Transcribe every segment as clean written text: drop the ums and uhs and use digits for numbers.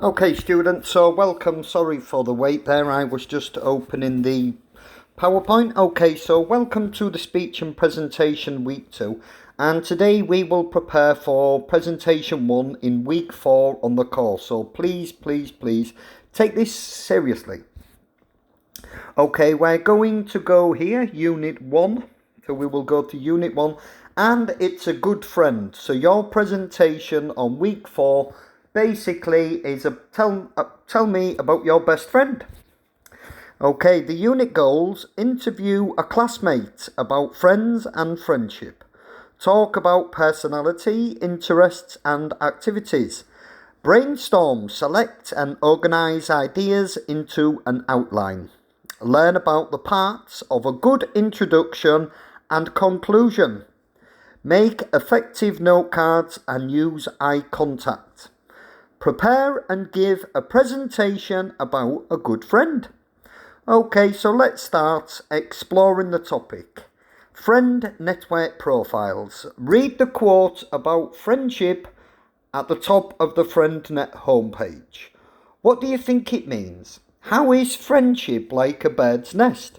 Okay, students, so welcome. Sorry for the wait there. I was just opening the PowerPoint. Okay, so welcome to the speech and presentation week 2. And today we will prepare for presentation 1 in week 4 on the course. So please take this seriously. Okay, we're going to go here, Unit 1. So we will go to Unit 1. And it's a good friend. So your presentation on week 4 basically is tell me about your best friend. Okay, the unit goals: interview a classmate about friends and friendship. Talk about personality, interests and activities. Brainstorm, select and organise ideas into an outline. Learn about the parts of a good introduction and conclusion. Make effective note cards and use eye contact. Prepare and give a presentation about a good friend. Okay, so let's start exploring the topic. Friend network profiles. Read the quote about friendship at the top of the FriendNet homepage. What do you think it means? How is friendship like a bird's nest?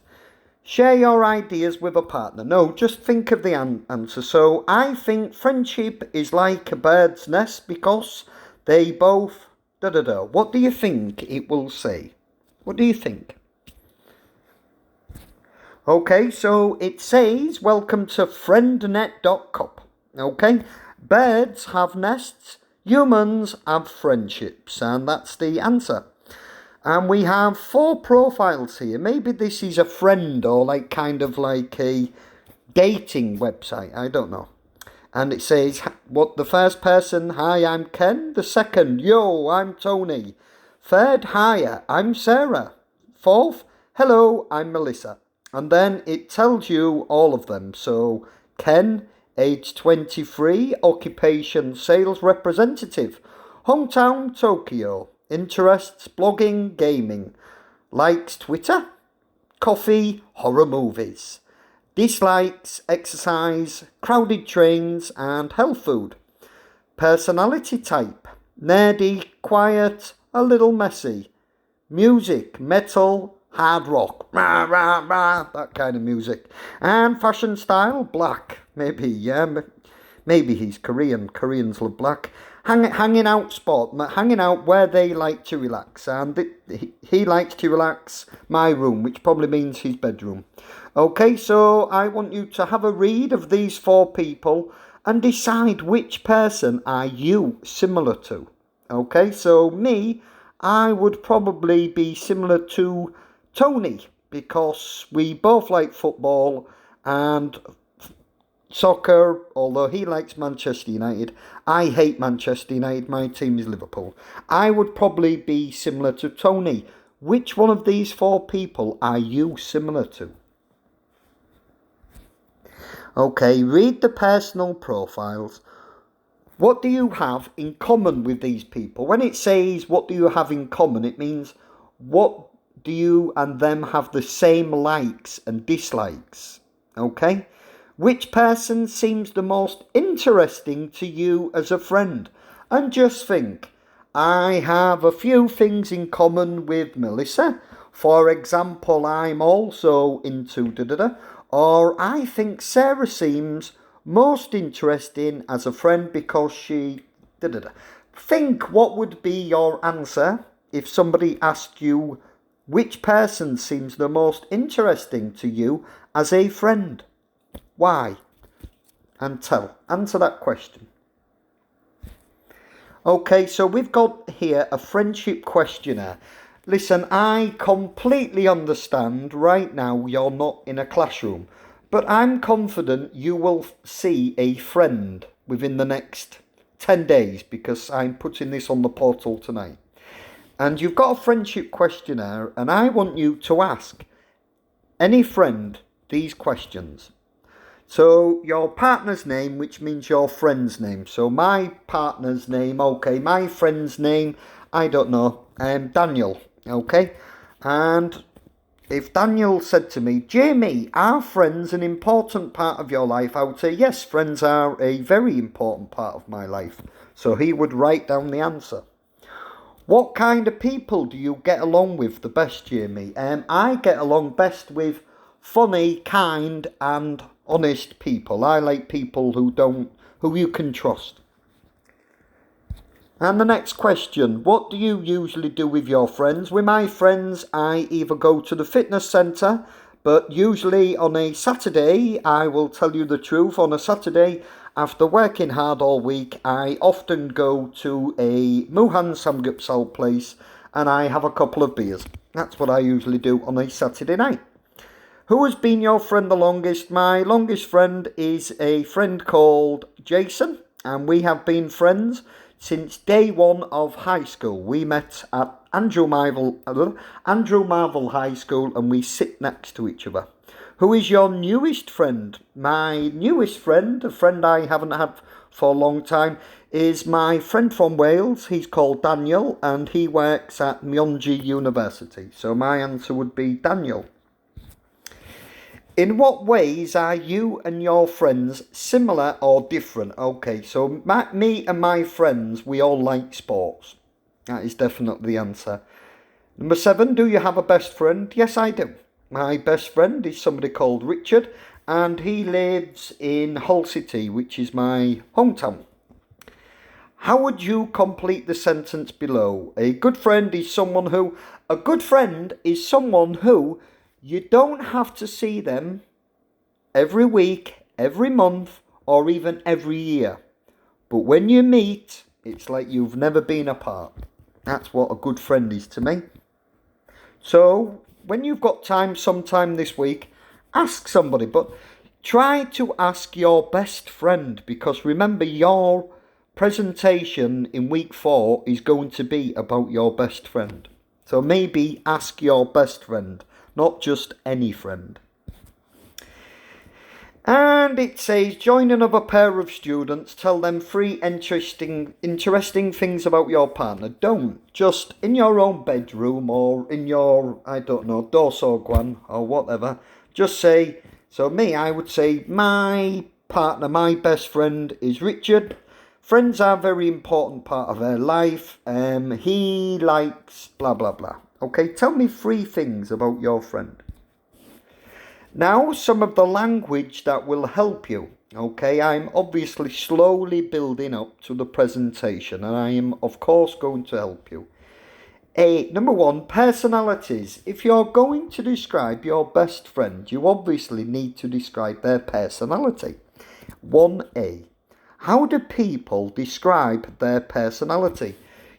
Share your ideas with a partner. No, just think of the answer. So I think friendship is like a bird's nest because they both What do you think it will say? What do you think? Okay, so it says, welcome to friendnet.com. Okay, birds have nests, humans have friendships, and that's the answer. And we have 4 profiles here. Maybe this is a friend or kind of like a dating website, I don't know. And it says, what the first person, hi, I'm Ken. The second, yo, I'm Tony. Third, hi, I'm Sarah. Fourth, hello, I'm Melissa. And then it tells you all of them. So Ken, age 23, occupation sales representative, hometown Tokyo, interests blogging, gaming, likes Twitter, coffee, horror movies. Dislikes exercise, crowded trains and health food. Personality type: nerdy, quiet, a little messy. Music: metal, hard rock, rah, rah, rah, that kind of music. And fashion style: black. Maybe he's Korean. Koreans love black. Hanging out spot, hanging out where they like to relax. And he likes to relax my room, which probably means his bedroom. Okay, so I want you to have a read of these 4 people and decide which person are you similar to. Okay, so me, I would probably be similar to Tony because we both like football and soccer, although he likes Manchester United. I hate Manchester United, my team is Liverpool. I would probably be similar to Tony. Which one of these 4 people are you similar to? Okay, read the personal profiles. What do you have in common with these people? When it says what do you have in common, it means what do you and them have the same likes and dislikes? Okay? Which person seems the most interesting to you as a friend? And just think, I have a few things in common with Melissa. For example, I'm also into or I think Sarah seems most interesting as a friend because she Think what would be your answer if somebody asked you which person seems the most interesting to you as a friend. Why? And answer that question. Okay, so we've got here a friendship questionnaire. Listen, I completely understand right now you're not in a classroom, but I'm confident you will see a friend within the next 10 days because I'm putting this on the portal tonight. And you've got a friendship questionnaire and I want you to ask any friend these questions. So your partner's name, which means your friend's name. So my partner's name, okay, my friend's name, I don't know, Daniel. Okay, and if Daniel said to me, Jamie, are friends an important part of your life? I would say, yes, friends are a very important part of my life. So he would write down the answer. What kind of people do you get along with the best, Jamie? I get along best with funny, kind, and honest people. I like people who you can trust. And the next question, what do you usually do with your friends? With my friends, I either go to the fitness centre, but usually on a Saturday, I will tell you the truth, on a Saturday, after working hard all week, I often go to a Muhan Samgyeopsal place and I have a couple of beers. That's what I usually do on a Saturday night. Who has been your friend the longest? My longest friend is a friend called Jason, and we have been friends since day one of high school. We met at Andrew Marvel High School and we sit next to each other. Who is your newest friend? My newest friend, a friend I haven't had for a long time, is my friend from Wales. He's called Daniel and he works at Myeongji University. So my answer would be Daniel. In what ways are you and your friends similar or different? Okay, so me and my friends, we all like sports. That is definitely the answer. Number 7, do you have a best friend? Yes, I do. My best friend is somebody called Richard, and he lives in Hull City, which is my hometown. How would you complete the sentence below? A good friend is someone who you don't have to see them every week, every month, or even every year. But when you meet, it's like you've never been apart. That's what a good friend is to me. So, when you've got time sometime this week, ask somebody. But try to ask your best friend, because remember, your presentation in week 4 is going to be about your best friend. So maybe ask your best friend, not just any friend. And it says, join another pair of students, tell them 3 interesting things about your partner. Don't just in your own bedroom or in your, dorsogwan or whatever. Just say, so me, I would say, my partner, my best friend is Richard. Friends are a very important part of their life. He likes blah, blah, blah. Okay, tell me 3 things about your friend. Now, some of the language that will help you. Okay, I'm obviously slowly building up to the presentation and I am, of course, going to help you. Number 1, personalities. If you're going to describe your best friend, you obviously need to describe their personality. 1A. How do people describe their personality?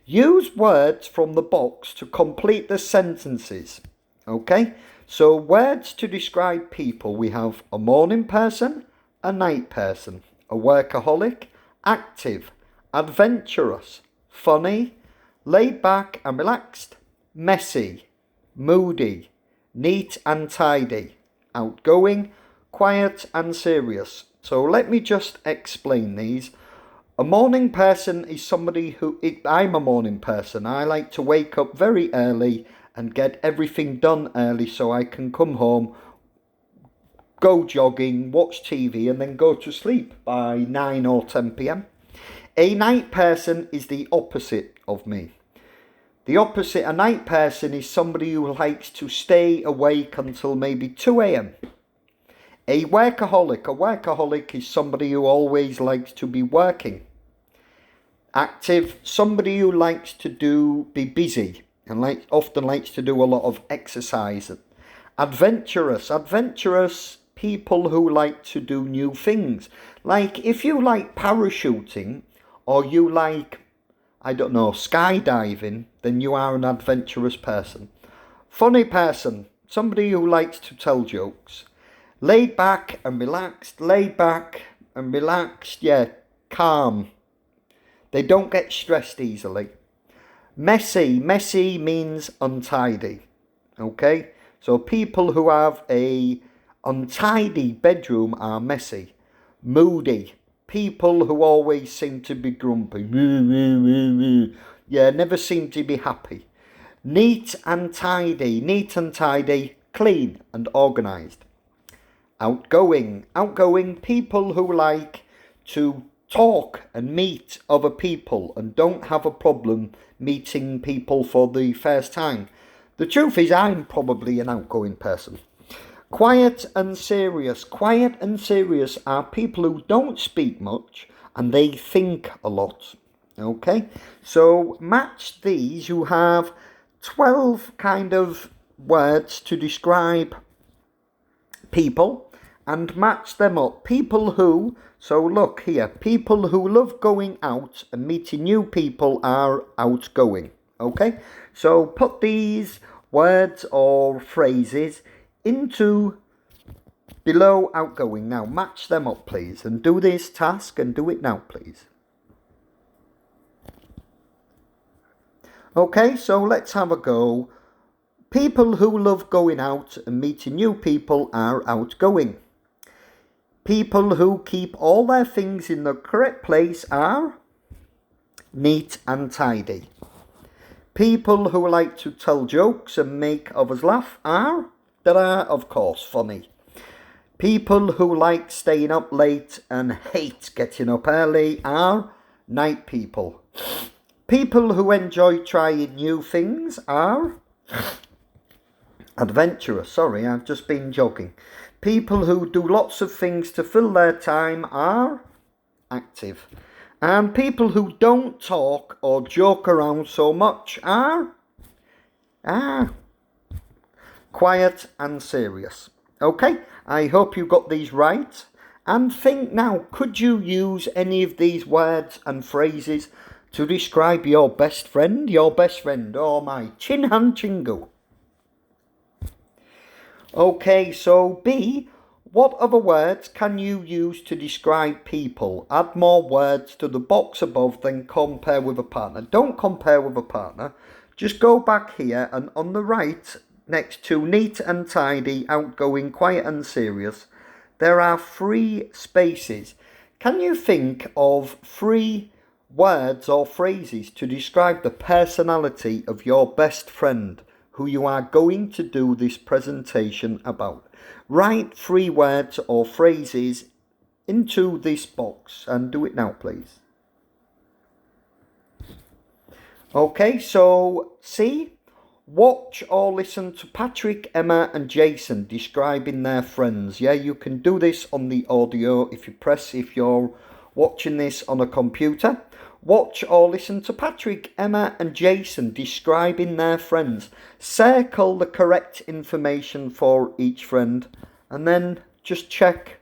Use words from the box to complete the sentences. Okay? So words to describe people, we have a morning person, a night person, a workaholic, active, adventurous, funny, laid back and relaxed, messy, moody, neat and tidy, outgoing, quiet and serious. So let me just explain these. A morning person is somebody I'm a morning person. I like to wake up very early and get everything done early so I can come home, go jogging, watch TV and then go to sleep by 9 or 10 p.m. A night person is the opposite of me. A night person is somebody who likes to stay awake until maybe 2 a.m. A workaholic is somebody who always likes to be working. Active, somebody who likes to be busy and often likes to do a lot of exercise. Adventurous people who like to do new things. Like if you like parachuting or you like, skydiving, then you are an adventurous person. Funny person, somebody who likes to tell jokes. Laid back and relaxed, calm. They don't get stressed easily. Messy means untidy. Okay? So people who have a untidy bedroom are messy. Moody. People who always seem to be grumpy. Never seem to be happy. Neat and tidy, clean and organised. Outgoing. People who like to talk and meet other people and don't have a problem meeting people for the first time. The truth is, I'm probably an outgoing person. Quiet and serious. Quiet and serious are people who don't speak much and they think a lot. Okay, so match these. You have 12 kind of words to describe people and match them up. People who, so look here, people who love going out and meeting new people are outgoing. Okay, so put these words or phrases into below outgoing. Now match them up, please, and do this task and do it now, please. Okay, so let's have a go. People who love going out and meeting new people are outgoing. People who keep all their things in the correct place are neat and tidy. People who like to tell jokes and make others laugh are, of course, funny. People who like staying up late and hate getting up early are night people. People who enjoy trying new things are adventurous. Sorry, I've just been joking. People who do lots of things to fill their time are active. And people who don't talk or joke around so much are quiet and serious. Okay, I hope you got these right. And think now, could you use any of these words and phrases to describe your best friend, or my Chinhan Chingu? Okay, so B, what other words can you use to describe people? Add more words to the box above, then compare with a partner. Don't compare with a partner. Just go back here and on the right, next to neat and tidy, outgoing, quiet and serious, there are 3 spaces. Can you think of 3 words or phrases to describe the personality of your best friend who you are going to do this presentation about? Write 3 words or phrases into this box and do it now, please. Okay, so C, watch or listen to Patrick, Emma and Jason describing their friends. Yeah, you can do this on the audio if you're watching this on a computer. Watch or listen to Patrick, Emma and Jason describing their friends. Circle the correct information for each friend and then just check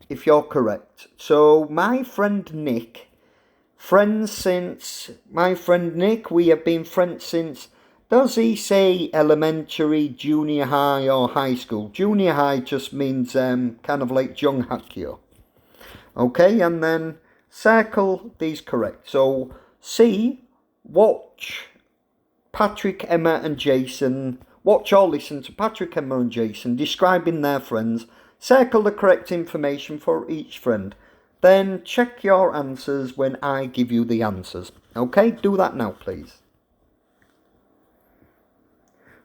if you're correct. So my friend Nick, we have been friends since, does he say elementary, junior high or high school? Junior high just means kind of like Jung Hakyo. Okay, and then circle these correct. So C, watch Patrick, Emma and Jason. Watch or listen to Patrick, Emma and Jason describing their friends. Circle the correct information for each friend. Then check your answers when I give you the answers. Okay, do that now, please.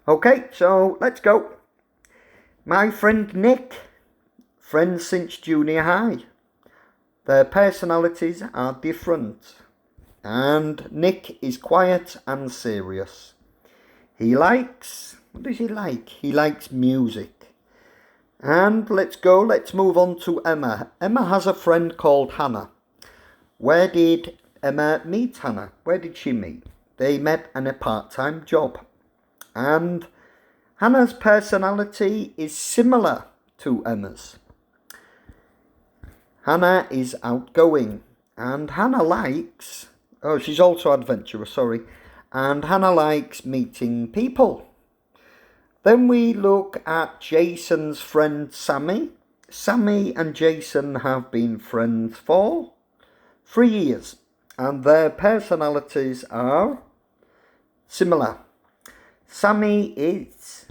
Okay, so let's go. My friend Nick, friends since junior high. Their personalities are different. And Nick is quiet and serious. He likes, what does he like? He likes music. And let's move on to Emma. Emma has a friend called Hannah. Where did Emma meet Hannah? Where did she meet? They met in a part-time job. And Hannah's personality is similar to Emma's. Hannah is outgoing and Hannah likes, she's also adventurous, and Hannah likes meeting people. Then we look at Jason's friend Sammy. Sammy and Jason have been friends for 3 years and their personalities are similar. Sammy is,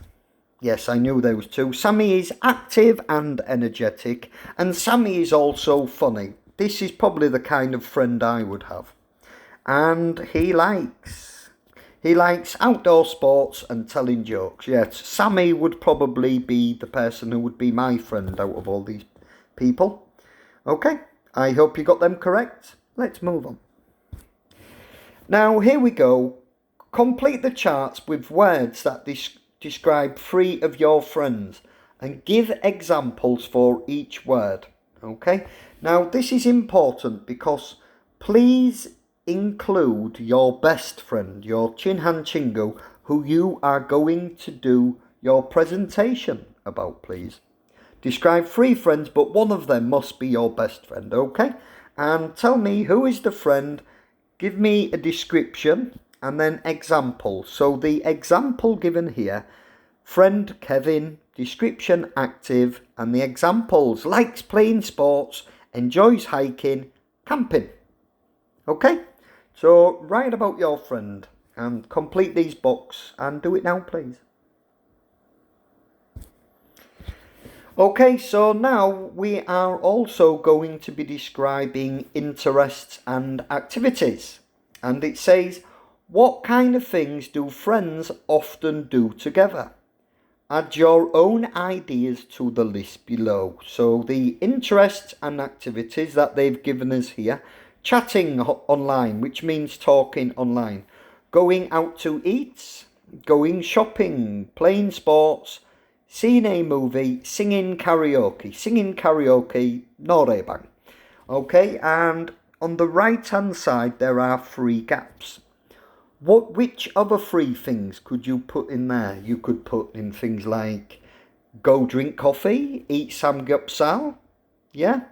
yes, I knew there was 2. Sammy is active and energetic, and Sammy is also funny. This is probably the kind of friend I would have. And he likes outdoor sports and telling jokes. Yes, Sammy would probably be the person who would be my friend out of all these people. Okay, I hope you got them correct. Let's move on. Now, here we go. Complete the charts with words that describe 3 of your friends and give examples for each word. Okay? Now, this is important because please include your best friend, your Chinhan Chingu, who you are going to do your presentation about, please. Describe 3 friends, but one of them must be your best friend, okay? And tell me who is the friend, give me a description, and then example. So the example given here, friend Kevin, description active, and the examples, likes playing sports, enjoys hiking, camping. Okay? So write about your friend and complete these boxes and do it now, please. Okay, so now we are also going to be describing interests and activities. And it says, what kind of things do friends often do together? Add your own ideas to the list below. So the interests and activities that they've given us here. Chatting online, which means talking online. Going out to eat, going shopping, playing sports, seeing a movie, singing karaoke. Singing karaoke, norebang. Okay, and on the right hand side there are 3 gaps. Which other 3 things could you put in there? You could put in things like go drink coffee, eat samgyeopsal, yeah?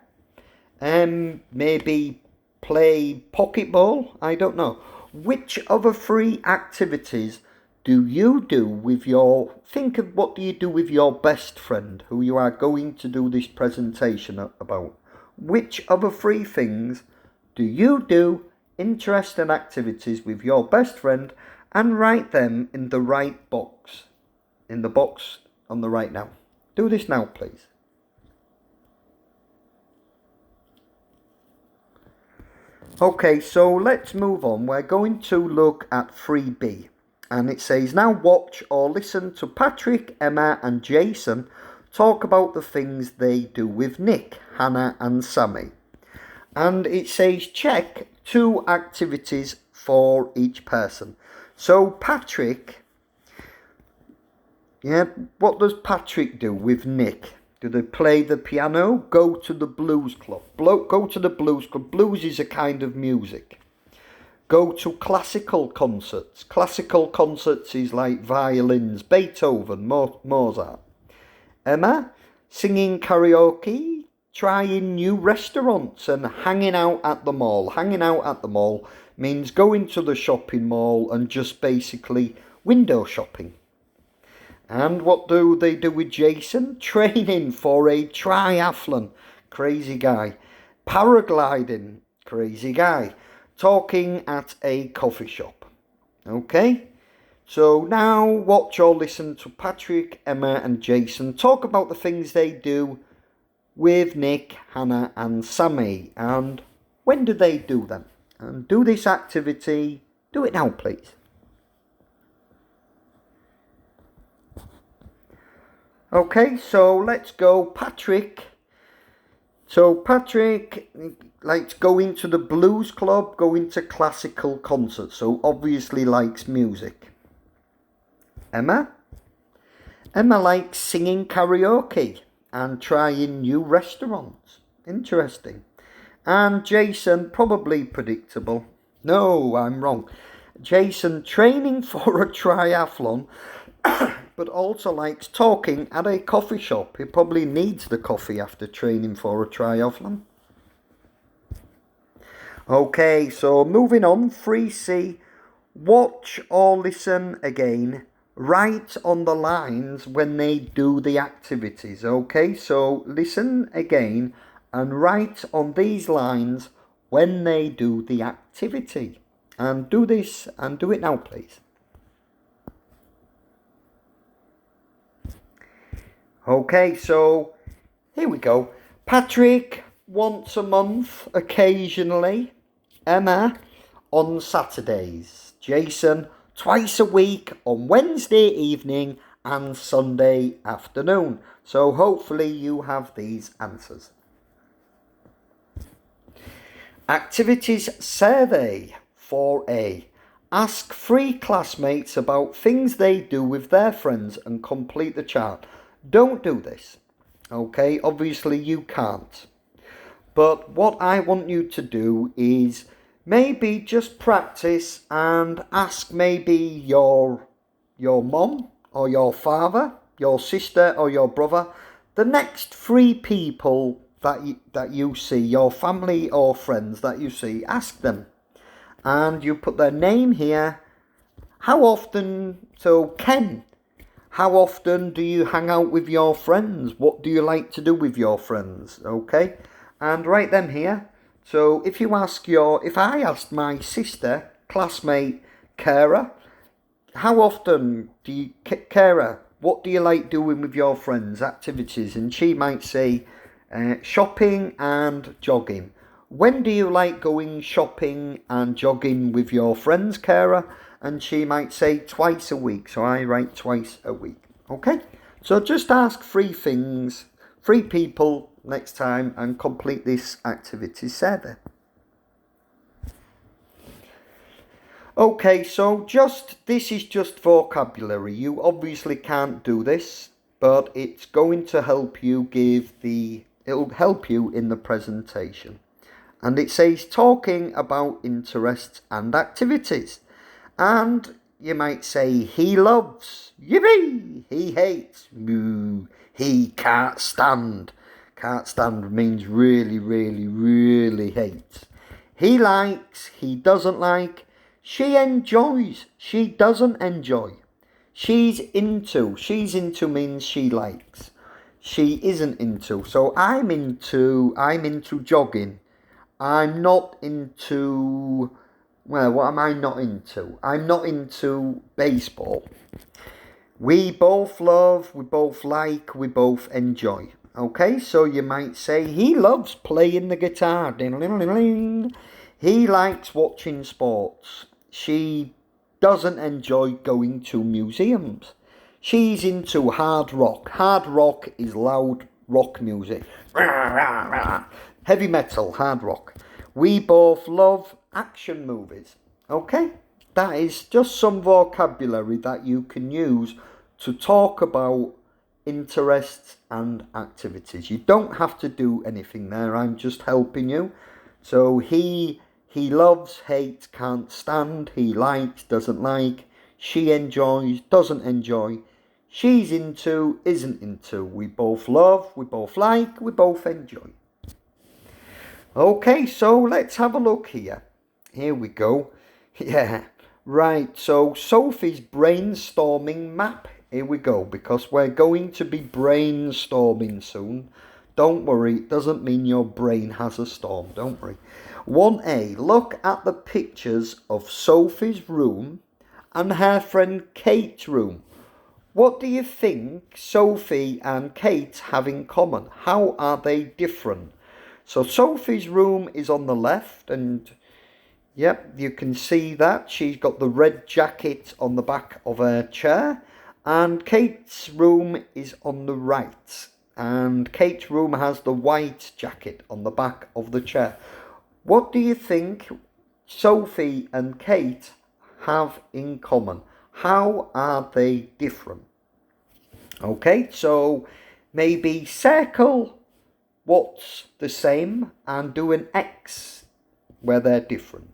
Maybe play pocketball, I don't know. Which other 3 activities do you do with your, think of what do you do with your best friend who you are going to do this presentation about? Which other 3 things do you do, interests and activities with your best friend, and write them in the right box, in the box on the right now. Do this now, please. Okay, so let's move on. We're going to look at 3B. And it says, now watch or listen to Patrick, Emma and Jason talk about the things they do with Nick, Hannah and Sammy. And it says, check 2 activities for each person. So Patrick, yeah, what does Patrick do with Nick? Do they play the piano? Go to the blues club. Go to the blues club. Blues is a kind of music. Go to classical concerts. Classical concerts is like violins, Beethoven, Mozart. Emma, singing karaoke, trying new restaurants and hanging out at the mall. Hanging out at the mall means going to the shopping mall and just basically window shopping. And what do they do with Jason? Training for a triathlon. Crazy guy. Paragliding. Crazy guy. Talking at a coffee shop. Okay? So now watch or listen to Patrick, Emma and Jason talk about the things they do with Nick, Hannah and Sammy. And when do they do them? And do this activity. Do it now, please. Okay, so let's go Patrick. So Patrick likes going to the blues club, going to classical concerts. So obviously likes music. Emma? Emma likes singing karaoke and trying new restaurants. Interesting. And Jason, probably predictable. No, I'm wrong. Jason training for a triathlon, but also likes talking at a coffee shop. He probably needs the coffee after training for a triathlon. Okay, so moving on, 3C. Watch or listen again. Write on the lines when they do the activities. Okay, so listen again and write on these lines when they do the activity. And do this and do it now, please. Okay, so here we go. Patrick, once a month, occasionally. Emma, on Saturdays. Jason, twice a week, on Wednesday evening and Sunday afternoon. So hopefully you have these answers. Activities survey 4A. Ask 3 classmates about things they do with their friends and complete the chart. Don't do this. Okay, obviously you can't. But what I want you to do is maybe just practice and ask maybe your mom or your father, your sister or your brother, the next 3 people that you see, your family or friends that you see, ask them. And you put their name here. How often, so Ken, how often do you hang out with your friends? What do you like to do with your friends? Okay, and write them here. So if I asked my sister, classmate Kara, how often do you, Kara, what do you like doing with your friends, activities? And she might say shopping and jogging. When do you like going shopping and jogging with your friends, Kara? And she might say twice a week. So I write twice a week. Okay? So just ask 3 things, 3 people next time and complete this activity survey. Okay, so this is just vocabulary. You obviously can't do this, but it's going to help you it'll help you in the presentation. And it says talking about interests and activities. And you might say he loves, yippee, he hates, moo, he can't stand. Can't stand means really, really, really hates. He likes, he doesn't like. She enjoys, she doesn't enjoy. She's into means she likes. She isn't into. So I'm into jogging. I'm not into, well, what am I not into? I'm not into baseball. We both love, we both like, we both enjoy. Okay, so you might say he loves playing the guitar. He likes watching sports. She doesn't enjoy going to museums. She's into hard rock. Hard rock is loud rock music. Heavy metal, hard rock. We both love action movies. Okay? That is just some vocabulary that you can use to talk about interests and activities. You don't have to do anything there. I'm just helping you. So he loves, hates, can't stand. He likes, doesn't like. She enjoys, doesn't enjoy. She's into, isn't into. We both love, we both like, we both enjoy. Okay, so let's have a look here. Here we go. Yeah, right. So Sophie's brainstorming map. Here we go, because we're going to be brainstorming soon. Don't worry, it doesn't mean your brain has a storm. Don't worry. 1A, look at the pictures of Sophie's room and her friend Kate's room. What do you think Sophie and Kate have in common? How are they different? So Sophie's room is on the left, and yep, you can see that. She's got the red jacket on the back of her chair. And Kate's room is on the right. And Kate's room has the white jacket on the back of the chair. What do you think Sophie and Kate have in common? How are they different? Okay, so maybe circle what's the same and do an X where they're different.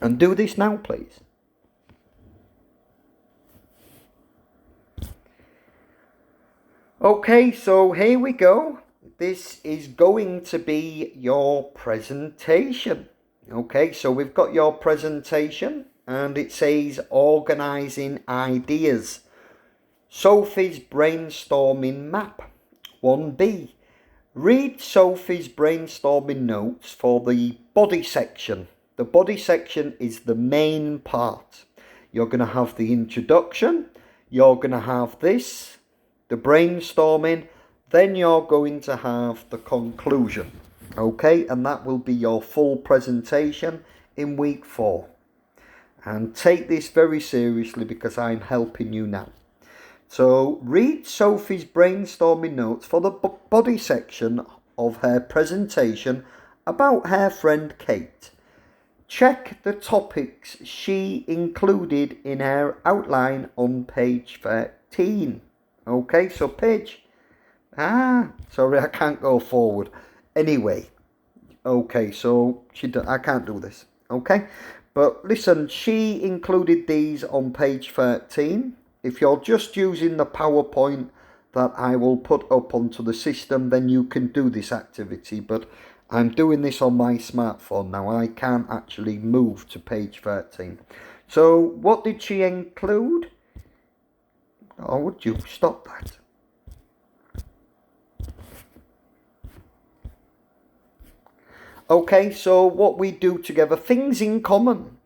And do this now, please. Okay, so here we go. This is going to be your presentation. Okay, so we've got your presentation and it says organising ideas. Sophie's brainstorming map. 1B. Read Sophie's brainstorming notes for the body section. The body section is the main part. You're going to have the introduction. You're going to have this, the brainstorming. Then you're going to have the conclusion. Okay, and that will be your full presentation in week 4. And take this very seriously because I'm helping you now. So read Sophie's brainstorming notes for the body section of her presentation about her friend Kate. Check the topics she included in her outline on page 13. Okay, so sorry, I can't go forward. Anyway, okay, so I can't do this. Okay, but listen, she included these on page 13. If you're just using the PowerPoint that I will put up onto the system, then you can do this activity, but I'm doing this on my smartphone now. I can't actually move to page 13. So what did she include? Oh, would you stop that? Okay, so what we do together, things in common,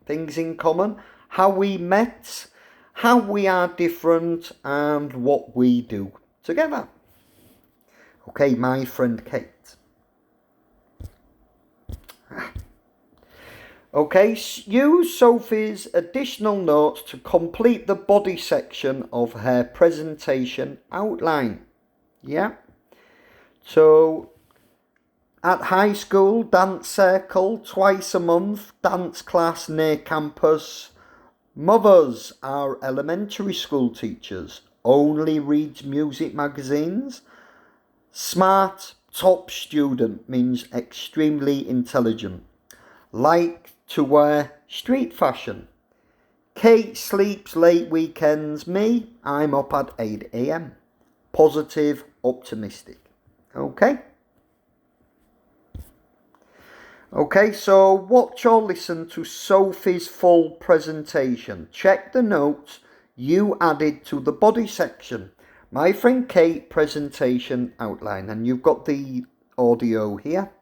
how we met, how we are different, and what we do together. Okay, my friend Kate. Okay, use Sophie's additional notes to complete the body section of her presentation outline. Yeah. So, at high school, dance circle, twice a month, dance class near campus. Mothers are elementary school teachers, only reads music magazines. Smart, top student means extremely intelligent. Like to wear street fashion. Kate sleeps late weekends. Me, I'm up at 8 a.m. Positive, optimistic. Okay? Okay, so watch or listen to Sophie's full presentation. Check the notes you added to the body section. My friend Kate presentation outline. And you've got the audio here.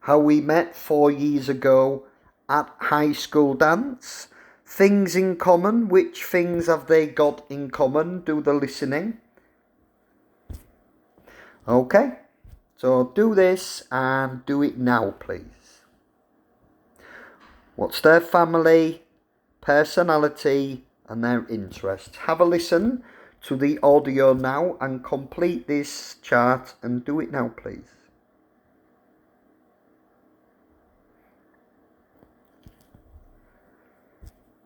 How we met 4 years ago at high school dance. Things in common. Which things have they got in common? Do the listening. Okay, so do this and do it now, please. What's their family, personality, and their interests? Have a listen to the audio now and complete this chart and do it now, please.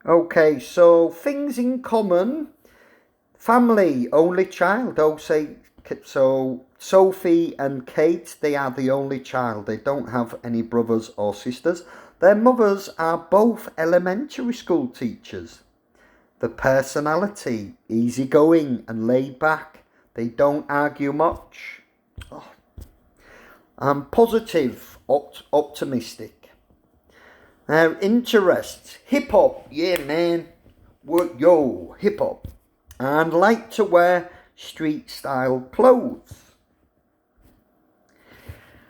Okay, so things in common. Family, only child. So Sophie and Kate, they are the only child. They don't have any brothers or sisters. Their mothers are both elementary school teachers. The personality, easygoing and laid back. They don't argue much. Positive, optimistic. Their interests, hip-hop, yeah man, yo, hip-hop. And like to wear street-style clothes.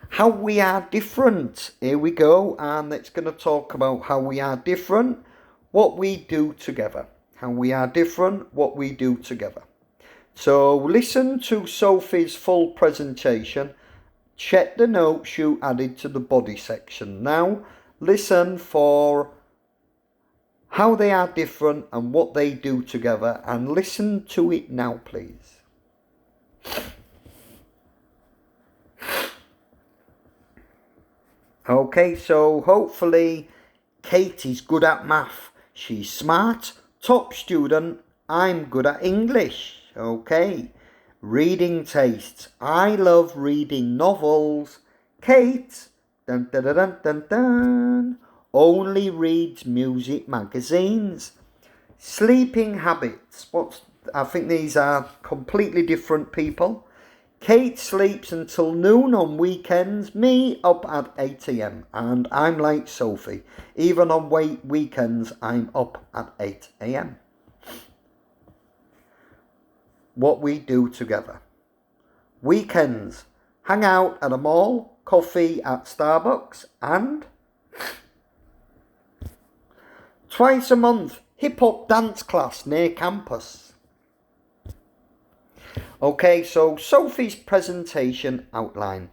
How we are different. Here we go, and it's going to talk about how we are different, what we do together. How we are different, what we do together. So listen to Sophie's full presentation. Check the notes you added to the body section. Now listen for how they are different and what they do together, and listen to it now, please. Okay, so hopefully Kate is good at math. She's smart, top student. I'm good at English. Okay. Reading tastes. I love reading novels. Kate, dun, dun, dun, dun, dun, dun, only reads music magazines. Sleeping habits. I think these are completely different people. Kate sleeps until noon on weekends, me up at 8 a.m. And I'm like Sophie. Even on weekends, I'm up at 8 a.m. What we do together. Weekends, hang out at a mall, coffee at Starbucks, and twice a month, hip-hop dance class near campus. Okay, so Sophie's presentation outline.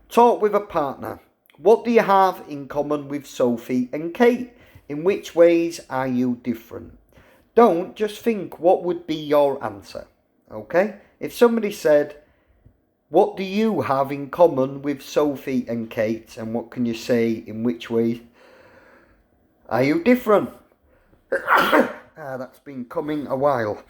Talk with a partner. What do you have in common with Sophie and Kate? In which ways are you different? Don't just think what would be your answer. Okay? If somebody said, What do you have in common with Sophie and Kate, and what can you say in which way are you different? That's been coming a while.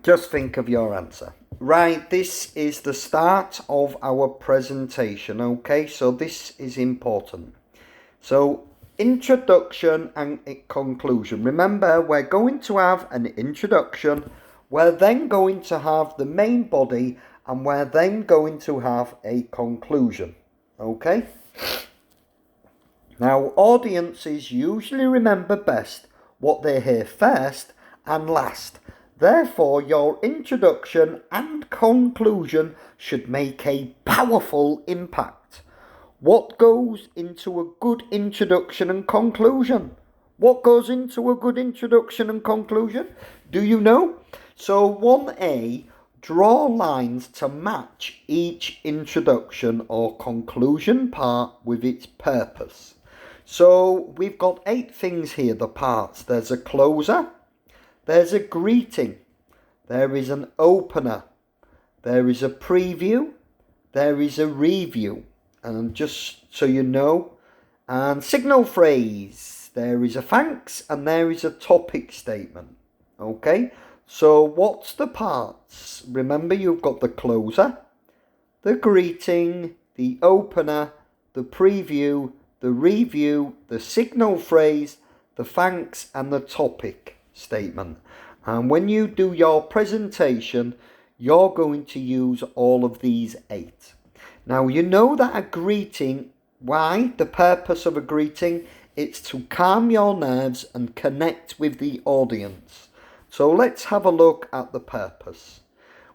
Just think of your answer. Right, this is the start of our presentation, okay? So this is important. So, introduction and conclusion. Remember, we're going to have an introduction, we're then going to have the main body, and we're then going to have a conclusion, okay? Now, audiences usually remember best what they hear first and last. Therefore, your introduction and conclusion should make a powerful impact. What goes into a good introduction and conclusion? What goes into a good introduction and conclusion? Do you know? So 1A, draw lines to match each introduction or conclusion part with its purpose. So we've got 8 things here, the parts. There's a closer, there's a greeting, there is an opener, there is a preview, there is a review, and just so you know, and signal phrase, there is a thanks, and there is a topic statement. Okay, so what's the parts? Remember, you've got the closer, the greeting, the opener, the preview, the review, the signal phrase, the thanks, and the topic statement. And when you do your presentation, you're going to use all of these 8. Now, you know that a greeting, why? The purpose of a greeting, it's to calm your nerves and connect with the audience. So let's have a look at the purpose.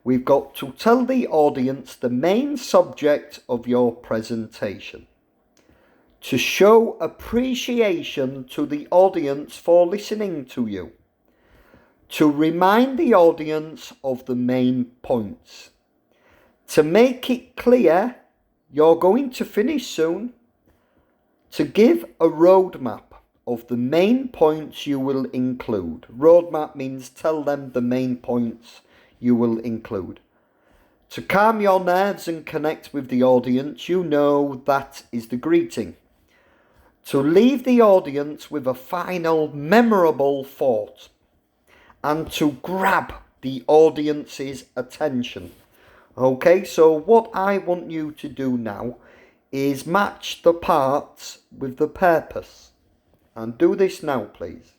We've got to tell the audience the main subject of your presentation. To show appreciation to the audience for listening to you. To remind the audience of the main points. To make it clear you're going to finish soon. To give a roadmap of the main points you will include. Roadmap means tell them the main points you will include. To calm your nerves and connect with the audience, you know that is the greeting. To leave the audience with a final memorable thought. And to grab the audience's attention. Okay, so what I want you to do now is match the parts with the purpose. And do this now, please.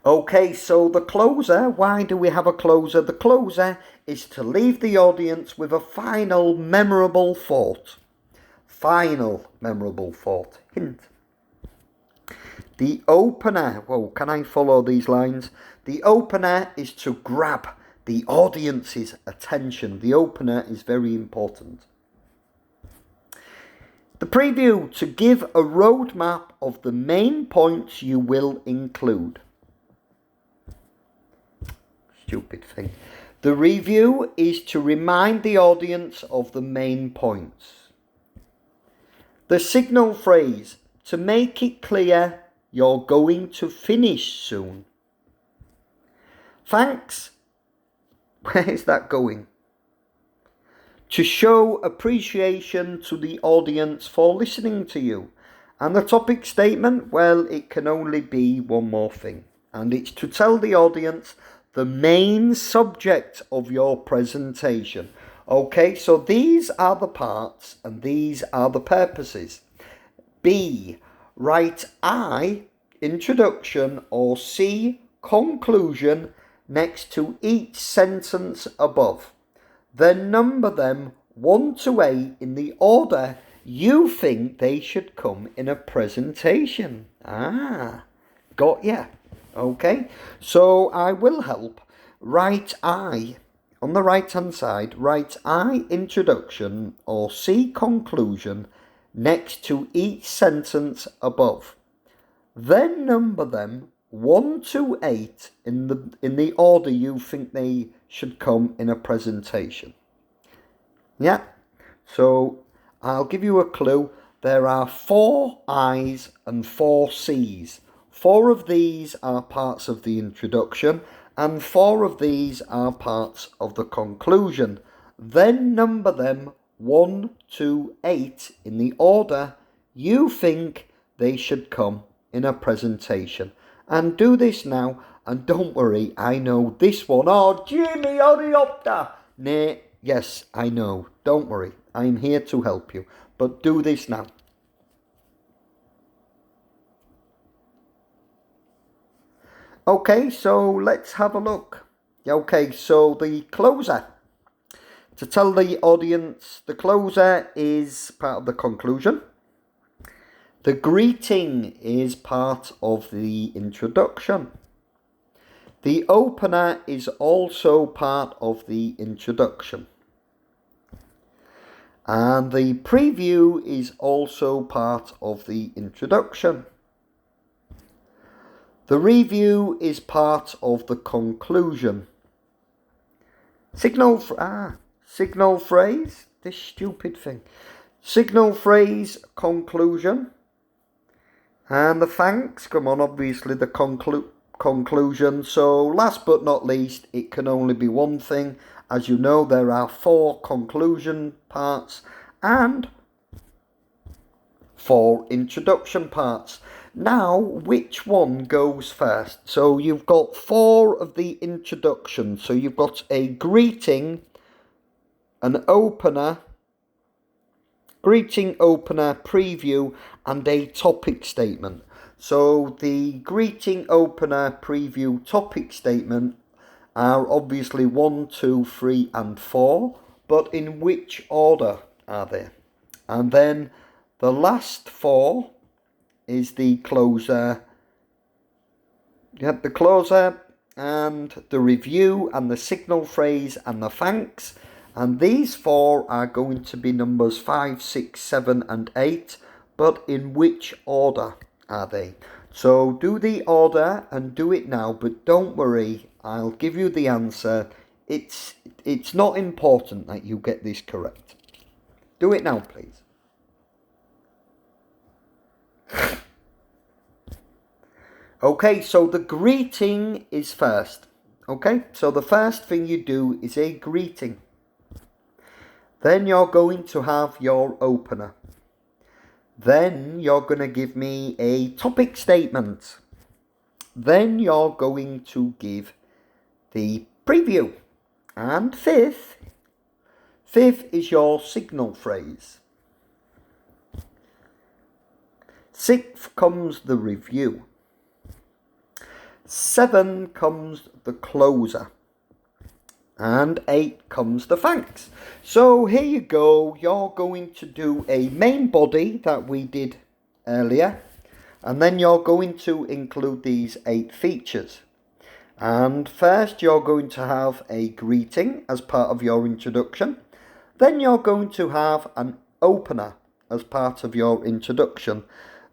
Okay, so the closer, why do we have a closer? The closer is to leave the audience with a final memorable thought. Final memorable thought. Hint. The opener, whoa, can I follow these lines? The opener is to grab the audience's attention. The opener is very important. The preview, to give a roadmap of the main points you will include. Stupid thing. The review is to remind the audience of the main points. The signal phrase, to make it clear you're going to finish soon. Thanks. Where is that going? To show appreciation to the audience for listening to you. And the topic statement, well, it can only be one more thing. And it's to tell the audience the main subject of your presentation. Okay, so these are the parts and these are the purposes. B, write I, introduction, or C, conclusion, next to each sentence above. Then number them 1 to 8 in the order you think they should come in a presentation. Got ya. Okay, so I will help. Write I, on the right hand side, write I, introduction, or C, conclusion, next to each sentence above. Then number them 1 to 8 in the order you think they should come in a presentation. Yeah, so I'll give you a clue. There are 4 I's and 4 C's. 4 of these are parts of the introduction, and 4 of these are parts of the conclusion. Then number them 1 to 8 in the order you think they should come in a presentation. And do this now, and don't worry, I know this one. Oh, Jimmy, hurry up there. Nay, yes, I know. Don't worry, I'm here to help you. But do this now. Okay, so let's have a look. Okay, so the closer. To tell the audience, the closer is part of the conclusion. The greeting is part of the introduction. The opener is also part of the introduction. And the preview is also part of the introduction. The review is part of the conclusion. Signal phrase, this stupid thing. Signal phrase, conclusion. And the thanks, come on, obviously the conclusion. So last but not least, it can only be one thing. As you know, there are 4 conclusion parts and 4 introduction parts. Now, which one goes first? So you've got 4 of the introduction. So you've got a greeting, an opener, greeting, opener, preview, and a topic statement. So the greeting, opener, preview, topic statement are obviously 1, 2, 3, and 4. But in which order are they? And then the last 4 is the closer. You have the closer and the review and the signal phrase and the thanks. And these 4 are going to be numbers 5, 6, 7, and 8. But in which order are they? So do the order and do it now. But don't worry, I'll give you the answer. It's not important that you get this correct. Do it now, please. Okay, so the greeting is first. Okay, so the first thing you do is a greeting. Then you're going to have your opener. Then you're going to give me a topic statement. Then you're going to give the preview. And fifth is your signal phrase. 6th comes the review. 7 comes the closer. And 8 comes the thanks. So here you go. You're going to do a main body that we did earlier. And then you're going to include these 8 features. And first you're going to have a greeting as part of your introduction. Then you're going to have an opener as part of your introduction.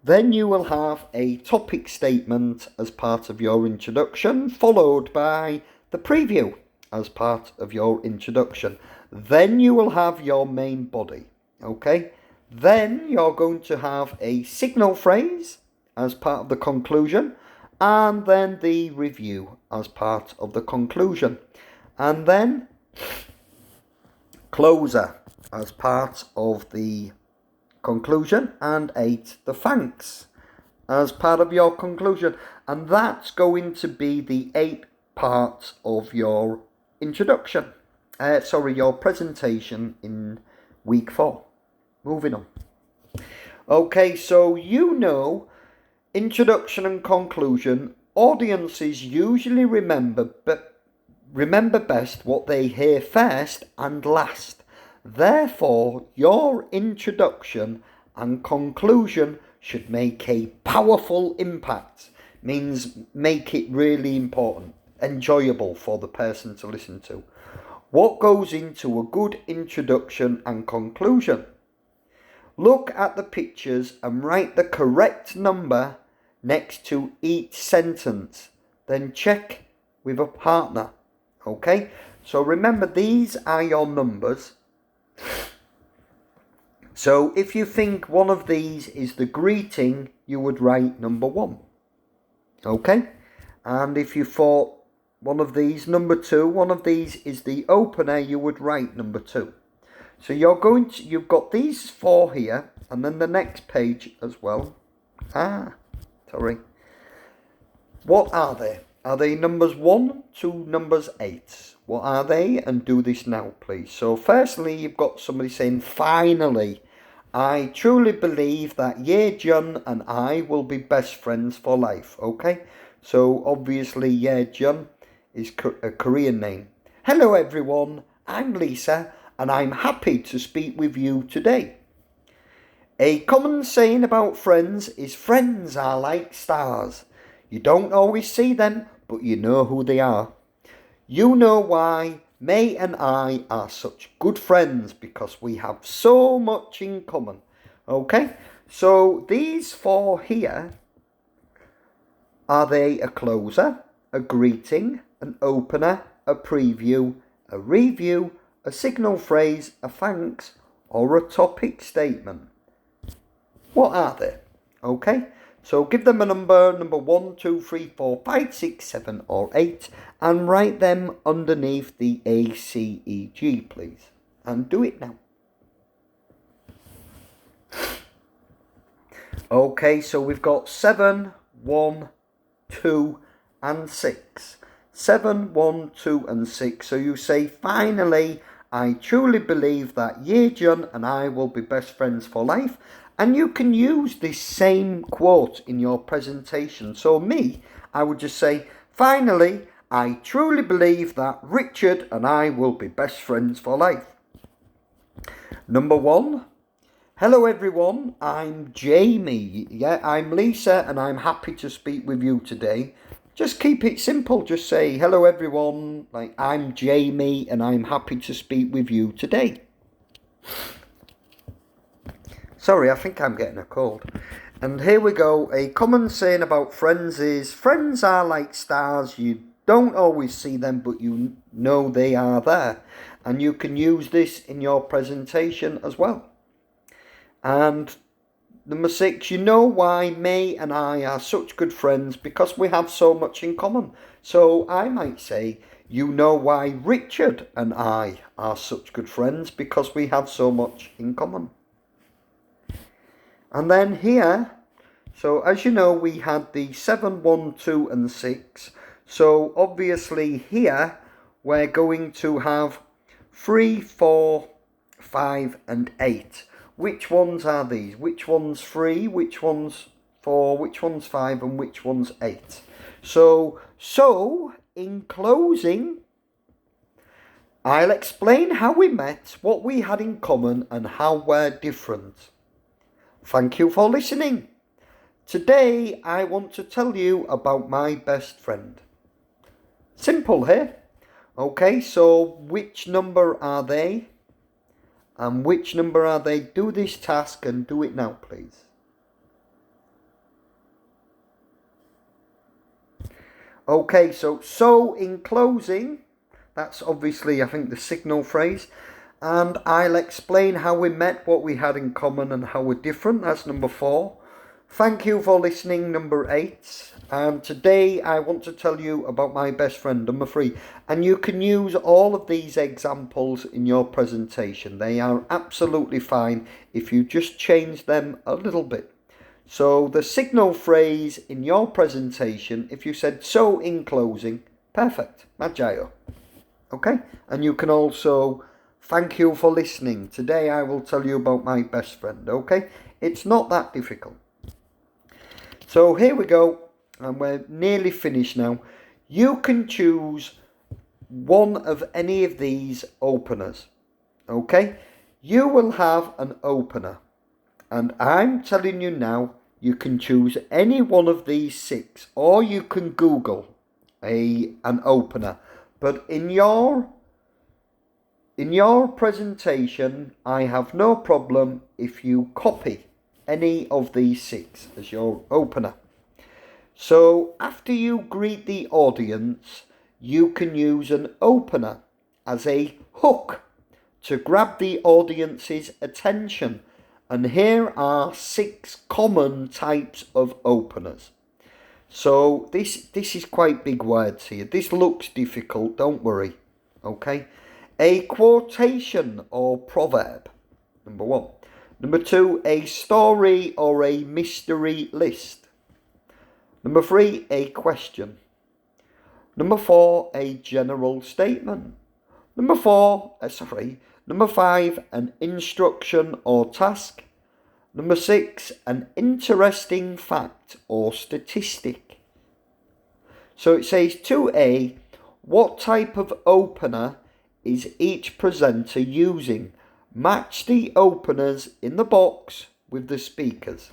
Then you will have a topic statement as part of your introduction, followed by the preview as part of your introduction. Then you will have your main body, okay? Then you're going to have a signal phrase as part of the conclusion, and then the review as part of the conclusion. And then closer as part of the conclusion, and 8 the thanks as part of your conclusion. And that's going to be the 8 parts of your introduction. Your presentation in week 4. Moving on. Okay, so you know, introduction and conclusion, audiences usually remember best what they hear first and last. Therefore, your introduction and conclusion should make a powerful impact. Means make it really important, enjoyable for the person to listen to. What goes into a good introduction and conclusion? Look at the pictures and write the correct number next to each sentence. Then check with a partner. Okay? So remember, these are your numbers. So if you think one of these is the greeting, you would write number 1. Okay? And if you thought one of these, number 2, one of these is the opener, you would write number 2. So you've got these 4 here, and then the next page as well. Sorry. What are they? Are they numbers 1 to numbers 8? What are they? And do this now, please. So firstly, you've got somebody saying, finally, I truly believe that Ye Jun and I will be best friends for life. Okay? So obviously, Ye Jun is a Korean name. Hello everyone, I'm Lisa, and I'm happy to speak with you today. A common saying about friends is friends are like stars. You don't always see them, but you know who they are. You know why May and I are such good friends, because we have so much in common. Okay, so these 4 here, are they a closer, a greeting, an opener, a preview, a review, a signal phrase, a thanks, or a topic statement? What are they? Okay, so give them a number 1, 2, 3, 4, 5, 6, 7, or 8, and write them underneath the A, C, E, G, please. And do it now. Okay, so we've got 7, 1, 2, and 6. 7, 1, 2, and 6. So you say, finally, I truly believe that Ye Jun and I will be best friends for life. And you can use this same quote in your presentation. So I would just say, finally, I truly believe that Richard and I will be best friends for life. Number 1. Hello everyone, I'm Jamie. Yeah, I'm Lisa and I'm happy to speak with you today. Just keep it simple. Just say, hello everyone, like I'm Jamie and I'm happy to speak with you today. Sorry, I think I'm getting a cold. And here we go. A common saying about friends is, friends are like stars. You don't always see them, but you know they are there. And you can use this in your presentation as well. And number 6, you know why May and I are such good friends, because we have so much in common. So I might say, you know why Richard and I are such good friends, because we have so much in common. And then here, so as you know, we had the 7, 1, 2 and 6. So obviously here, we're going to have 3, 4, 5 and 8. Which ones are these? Which one's 3, which one's 4, which one's 5 and which one's 8? So in closing, I'll explain how we met, what we had in common and how we're different. Thank you for listening. Today I want to tell you about my best friend. Simple here. Okay, so which number are they? And which number are they? Do this task and do it now, please. Okay, so in closing, that's obviously, I think, the signal phrase. And I'll explain how we met, what we had in common and how we're different. That's number 4. Thank you for listening, number 8. And today I want to tell you about my best friend, number 3. And you can use all of these examples in your presentation. They are absolutely fine if you just change them a little bit. So the signal phrase in your presentation, if you said, so in closing, perfect, Majayo. Okay? And you can also, thank you for listening. Today I will tell you about my best friend, okay? It's not that difficult. So here we go, and we're nearly finished now. You can choose one of any of these openers, okay? You will have an opener, and I'm telling you now, you can choose any one of these 6, or you can Google an opener. But in your presentation, I have no problem if you copy any of these 6 as your opener. So after you greet the audience, you can use an opener as a hook to grab the audience's attention. And here are 6 common types of openers. So this is quite big words here. This looks difficult, don't worry. Okay? A quotation or proverb. Number 1. Number 2, a story or a mystery list. Number 3, a question. Number 4, a general statement. Number 5, an instruction or task. Number 6, an interesting fact or statistic. So it says 2A, what type of opener is each presenter using? Match the openers in the box with the speakers.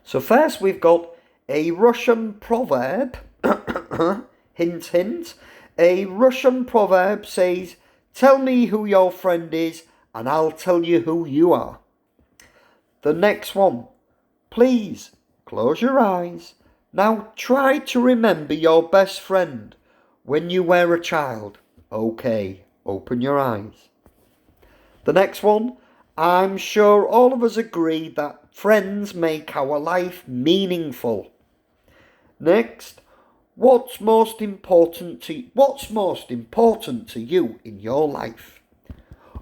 So first we've got a Russian proverb. Hint, hint. A Russian proverb says, tell me who your friend is and I'll tell you who you are. The next one, please close your eyes. Now try to remember your best friend when you were a child. Okay, open your eyes. The next one, I'm sure all of us agree that friends make our life meaningful. Next, what's most important to you in your life?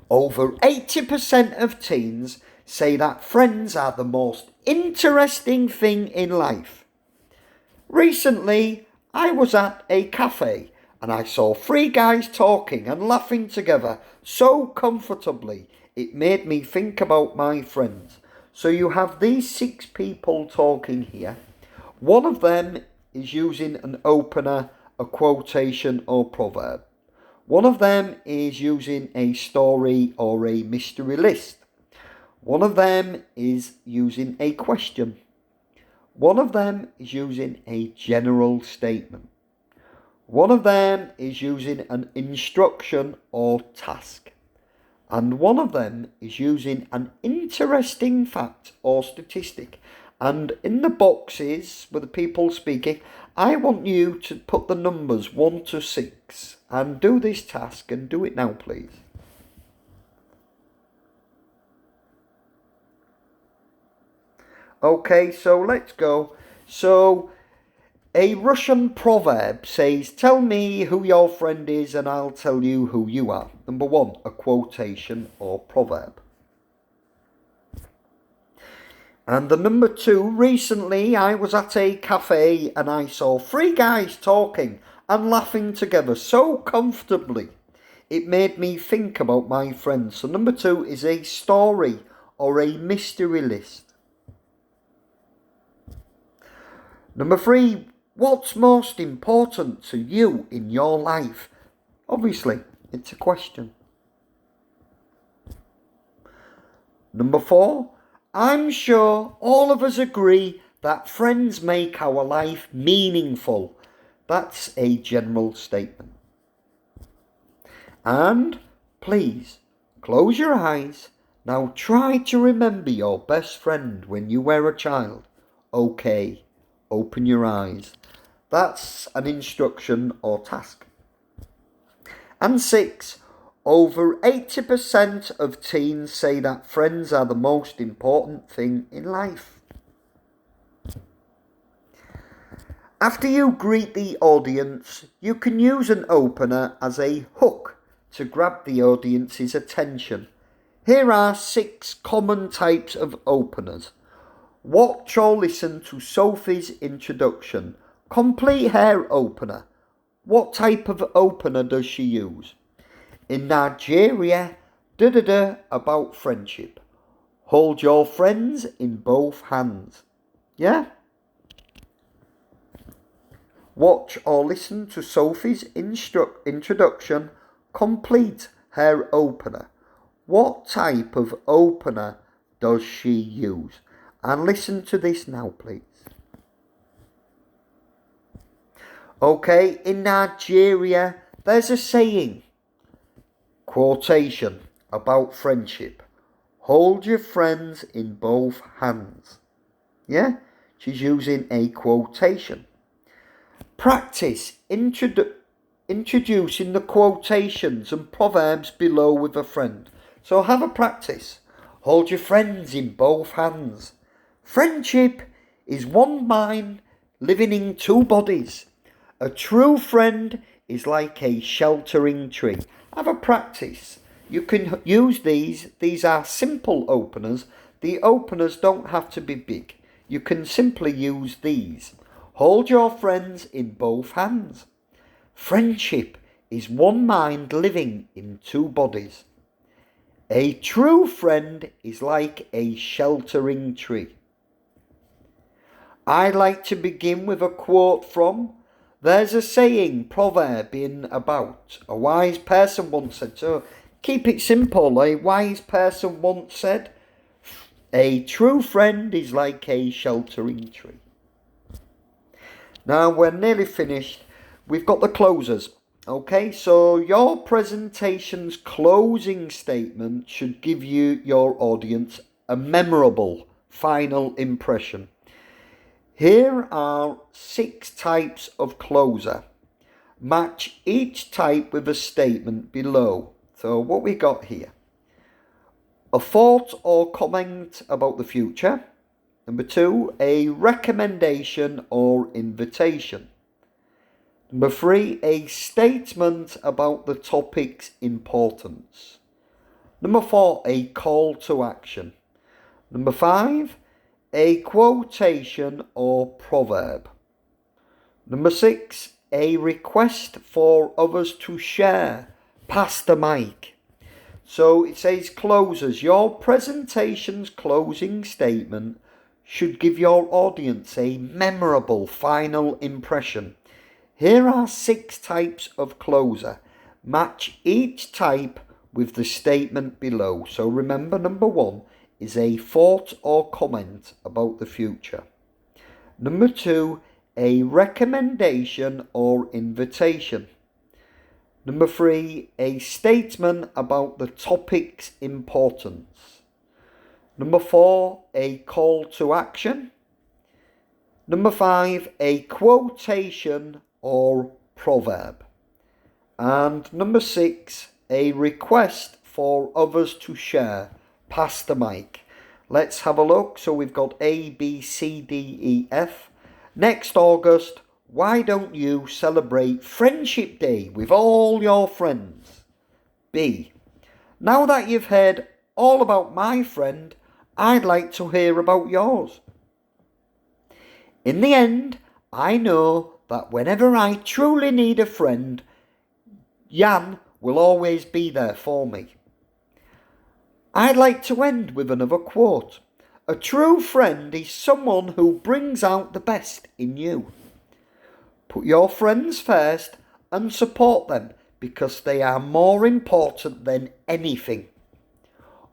Over 80% of teens say that friends are the most interesting thing in life. Recently, I was at a cafe and I saw 3 guys talking and laughing together so comfortably it made me think about my friends. So you have these 6 people talking here. One of them is using an opener, a quotation or proverb. One of them is using a story or a mystery list. One of them is using a question. One of them is using a general statement. One of them is using an instruction or task. And one of them is using an interesting fact or statistic. And in the boxes with the people speaking, I want you to put the numbers 1 to 6 and do this task, and do it now, please. Okay, so let's go. So a Russian proverb says, tell me who your friend is and I'll tell you who you are. Number 1, a quotation or proverb. And the number 2, recently I was at a cafe and I saw 3 guys talking and laughing together so comfortably. It made me think about my friends. So number 2 is a story or a mystery list. Number 3, what's most important to you in your life? Obviously, it's a question. Number 4, I'm sure all of us agree that friends make our life meaningful. That's a general statement. And please, close your eyes. Now try to remember your best friend when you were a child. Okay. Open your eyes. That's an instruction or task. And 6, over 80% of teens say that friends are the most important thing in life. After you greet the audience, you can use an opener as a hook to grab the audience's attention. Here are 6 common types of openers. Watch or listen to Sophie's introduction. Complete her opener. What type of opener does she use? In Nigeria, about friendship. Hold your friends in both hands. Yeah? Watch or listen to Sophie's introduction. Complete her opener. What type of opener does she use? And listen to this now, please. Okay, in Nigeria, there's a saying, quotation about friendship. Hold your friends in both hands. Yeah, she's using a quotation. Practice introducing the quotations and proverbs below with a friend. So have a practice. Hold your friends in both hands. Friendship is one mind living in two bodies. A true friend is like a sheltering tree. Have a practice. You can use these. These are simple openers. The openers don't have to be big. You can simply use these. Hold your friends in both hands. Friendship is one mind living in two bodies. A true friend is like a sheltering tree. I'd like to begin with a quote from, there's a saying, proverb in about. A wise person once said, so keep it simple. A wise person once said, a true friend is like a sheltering tree. Now we're nearly finished. We've got the closers. Okay, so your presentation's closing statement should give you your audience a memorable final impression. Here are 6 types of closer. Match each type with a statement below. So what we got here? A thought or comment about the future. Number 2, a recommendation or invitation. Number 3, a statement about the topic's importance. Number 4, a call to action. Number 5, a quotation or proverb. Number 6, a request for others to share. Pass the mic. So it says closers. Your presentation's closing statement should give your audience a memorable final impression. Here are 6 types of closer. Match each type with the statement below. So remember, number 1 is a thought or comment about the future. Number 2, a recommendation or invitation. Number 3, a statement about the topic's importance. Number 4, a call to action. Number 5, a quotation or proverb. And number 6, a request for others to share. Pass the mic. Let's have a look. So we've got A, B, C, D, E, F. Next August, why don't you celebrate Friendship Day with all your friends? B, now that you've heard all about my friend, I'd like to hear about yours. In the end, I know that whenever I truly need a friend, Jan will always be there for me. I'd like to end with another quote. A true friend is someone who brings out the best in you. Put your friends first and support them because they are more important than anything.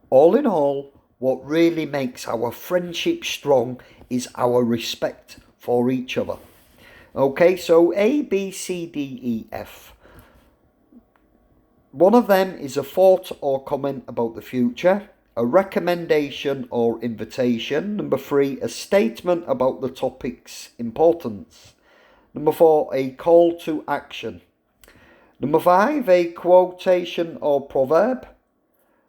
All in all, what really makes our friendship strong is our respect for each other. Okay, so A, B, C, D, E, F. One of them is a thought or comment about the future, a recommendation or invitation. Number 3, a statement about the topic's importance. Number 4, a call to action. Number 5, a quotation or proverb.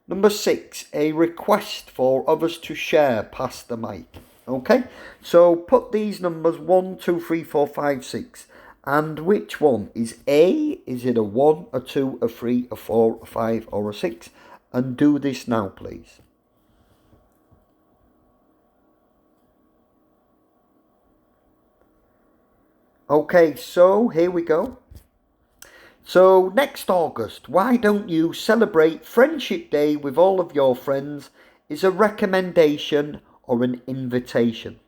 Number 6, a request for others to share. Pass the mic. Okay, so put these numbers 1, 2, 3, 4, 5, 6. And which one is A? Is it a 1, a 2, a 3, a 4, a 5, or a 6? And do this now, please. Okay, so here we go. So next August, why don't you celebrate Friendship Day with all of your friends is a recommendation or an invitation.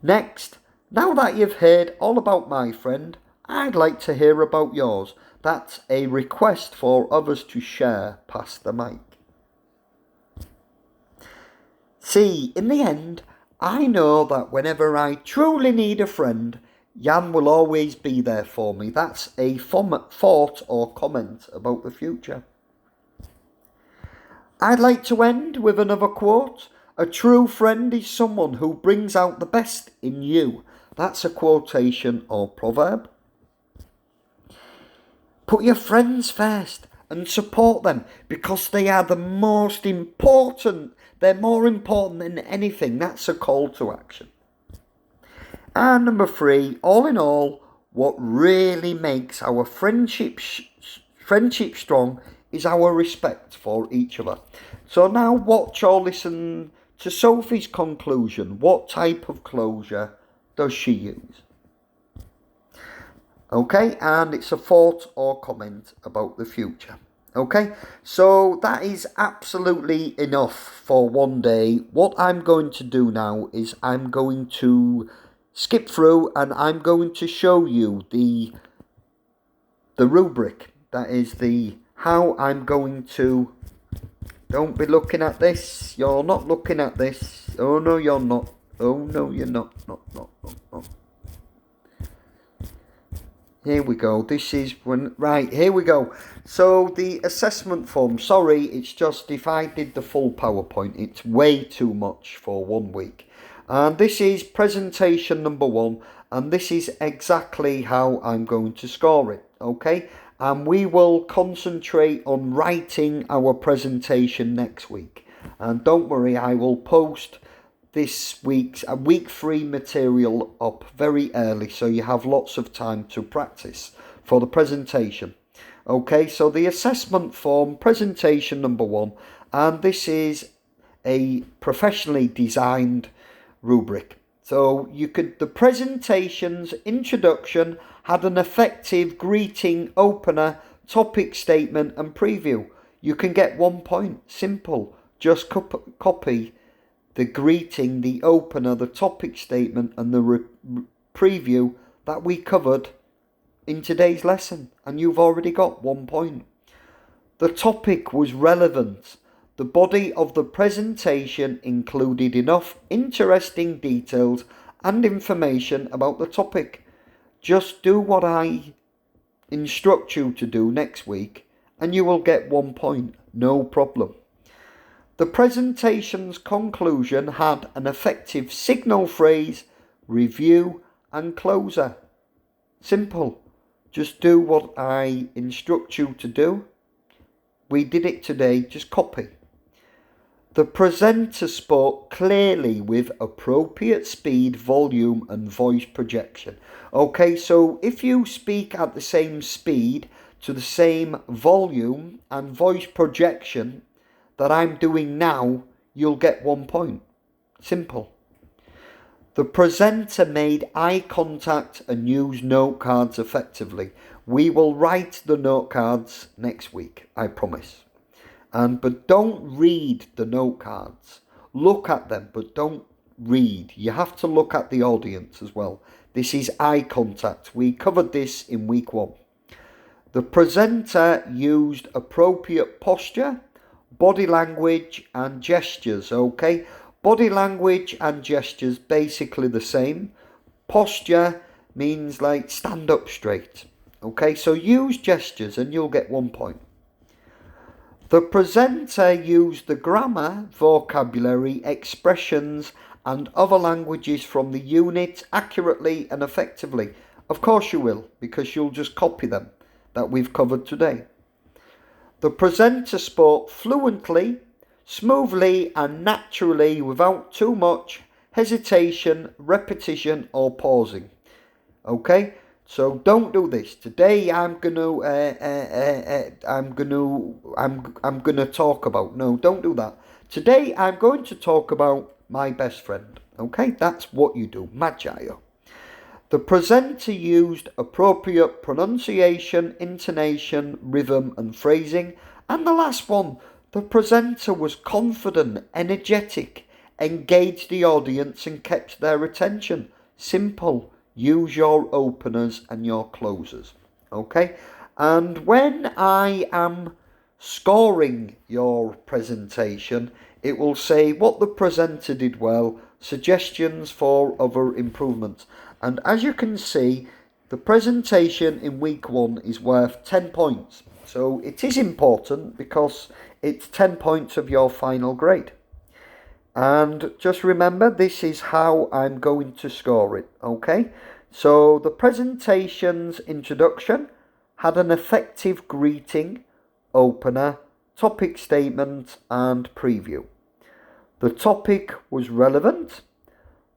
Next, now that you've heard all about my friend, I'd like to hear about yours. That's a request for others to share. Pass the mic. See, in the end, I know that whenever I truly need a friend, Jan will always be there for me. That's a thought or comment about the future. I'd like to end with another quote. A true friend is someone who brings out the best in you. That's a quotation or proverb. Put your friends first and support them because they are the most important. They're more important than anything. That's a call to action. And number 3, all in all, what really makes our friendship strong is our respect for each other. So now watch or listen to Sophie's conclusion. What type of closure does she use? Okay, and it's a thought or comment about the future. Okay, so that is absolutely enough for one day. What I'm going to do now is I'm going to skip through and I'm going to show you the rubric. That is the how I'm going to. Don't be looking at this. You're not looking at this. Oh no, you're not. Oh no, you're not. Not. Here we go. This is when, right, here we go. So the assessment form, sorry, it's just if I did the full PowerPoint, it's way too much for 1 week. And this is presentation number 1, and this is exactly how I'm going to score it, okay? And we will concentrate on writing our presentation next week. And don't worry, I will post this week's week 3 material up very early, so you have lots of time to practice for the presentation. Okay, so the assessment form, presentation number 1, and this is a professionally designed rubric. So the presentation's introduction had an effective greeting, opener, topic statement and preview. You can get 1 point, simple, just copy the greeting, the opener, the topic statement and the preview that we covered in today's lesson, and you've already got 1 point. The topic was relevant. The body of the presentation included enough interesting details and information about the topic. Just do what I instruct you to do next week and you will get 1 point, no problem. The presentation's conclusion had an effective signal phrase, review and closer. Simple. Just do what I instruct you to do. We did it today, just copy. The presenter spoke clearly with appropriate speed, volume and voice projection. Okay, so if you speak at the same speed to the same volume and voice projection that I'm doing now, you'll get 1 point. Simple. The presenter made eye contact and used note cards effectively. We will write the note cards next week, I promise. But don't read the note cards. Look at them, but don't read. You have to look at the audience as well. This is eye contact. We covered this in week 1. The presenter used appropriate posture, body language and gestures, okay? Body language and gestures basically the same. Posture means like stand up straight, okay? So use gestures and you'll get 1 point. The presenter used the grammar, vocabulary, expressions and other languages from the unit accurately and effectively. Of course you will, because you'll just copy them that we've covered today. The presenter spoke fluently, smoothly and naturally without too much hesitation, repetition or pausing. Okay, so don't do this. Today I'm gonna talk about. No, don't do that. Today I'm going to talk about my best friend. Okay, that's what you do. Magio. The presenter used appropriate pronunciation, intonation, rhythm and phrasing. And the last one, the presenter was confident, energetic, engaged the audience and kept their attention. Simple. Use your openers and your closers. Okay? And when I am scoring your presentation, it will say what the presenter did well, suggestions for other improvements. And as you can see, the presentation in week 1 is worth 10 points. So it is important because it's 10 points of your final grade. And just remember, this is how I'm going to score it, okay? So the presentation's introduction had an effective greeting, opener, topic statement and preview. The topic was relevant.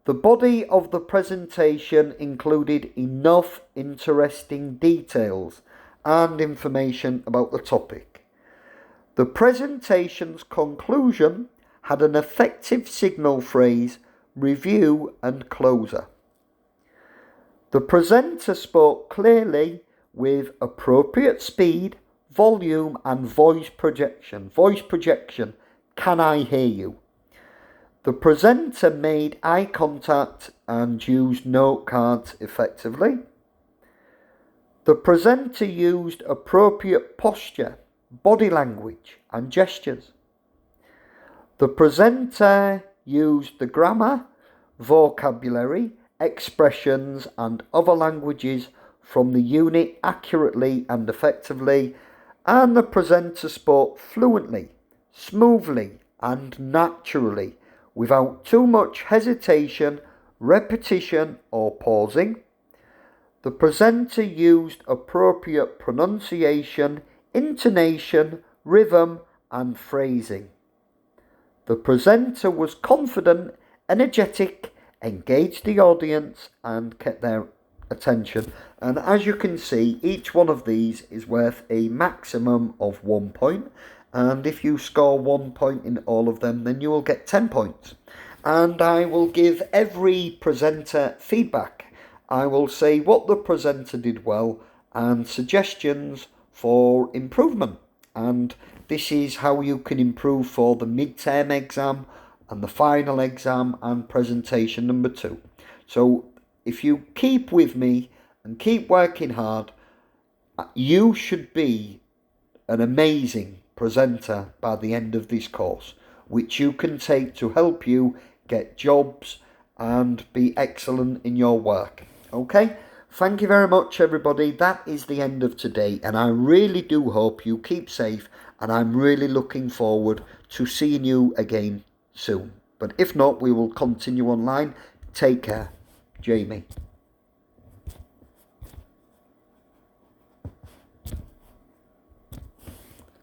The body of the presentation included enough interesting details and information about the topic. The presentation's conclusion had an effective signal phrase, review and closer. The presenter spoke clearly with appropriate speed, volume and voice projection. Voice projection, can I hear you? The presenter made eye contact and used note cards effectively. The presenter used appropriate posture, body language and gestures. The presenter used the grammar, vocabulary, expressions and other languages from the unit accurately and effectively, and the presenter spoke fluently, smoothly and naturally without too much hesitation, repetition or pausing. The presenter used appropriate pronunciation, intonation, rhythm and phrasing. The presenter was confident, energetic, engaged the audience and kept their attention. And as you can see, each one of these is worth a maximum of 1 point. And if you score 1 point in all of them, then you will get 10 points. And I will give every presenter feedback. I will say what the presenter did well and suggestions for improvement. And this is how you can improve for the midterm exam and the final exam and presentation number 2. So if you keep with me and keep working hard, you should be an amazing presenter by the end of this course, which you can take to help you get jobs and be excellent in your work. Okay? Thank you very much, everybody. That is the end of today, and I really do hope you keep safe, and I'm really looking forward to seeing you again soon. But if not, we will continue online. Take care. Jamie.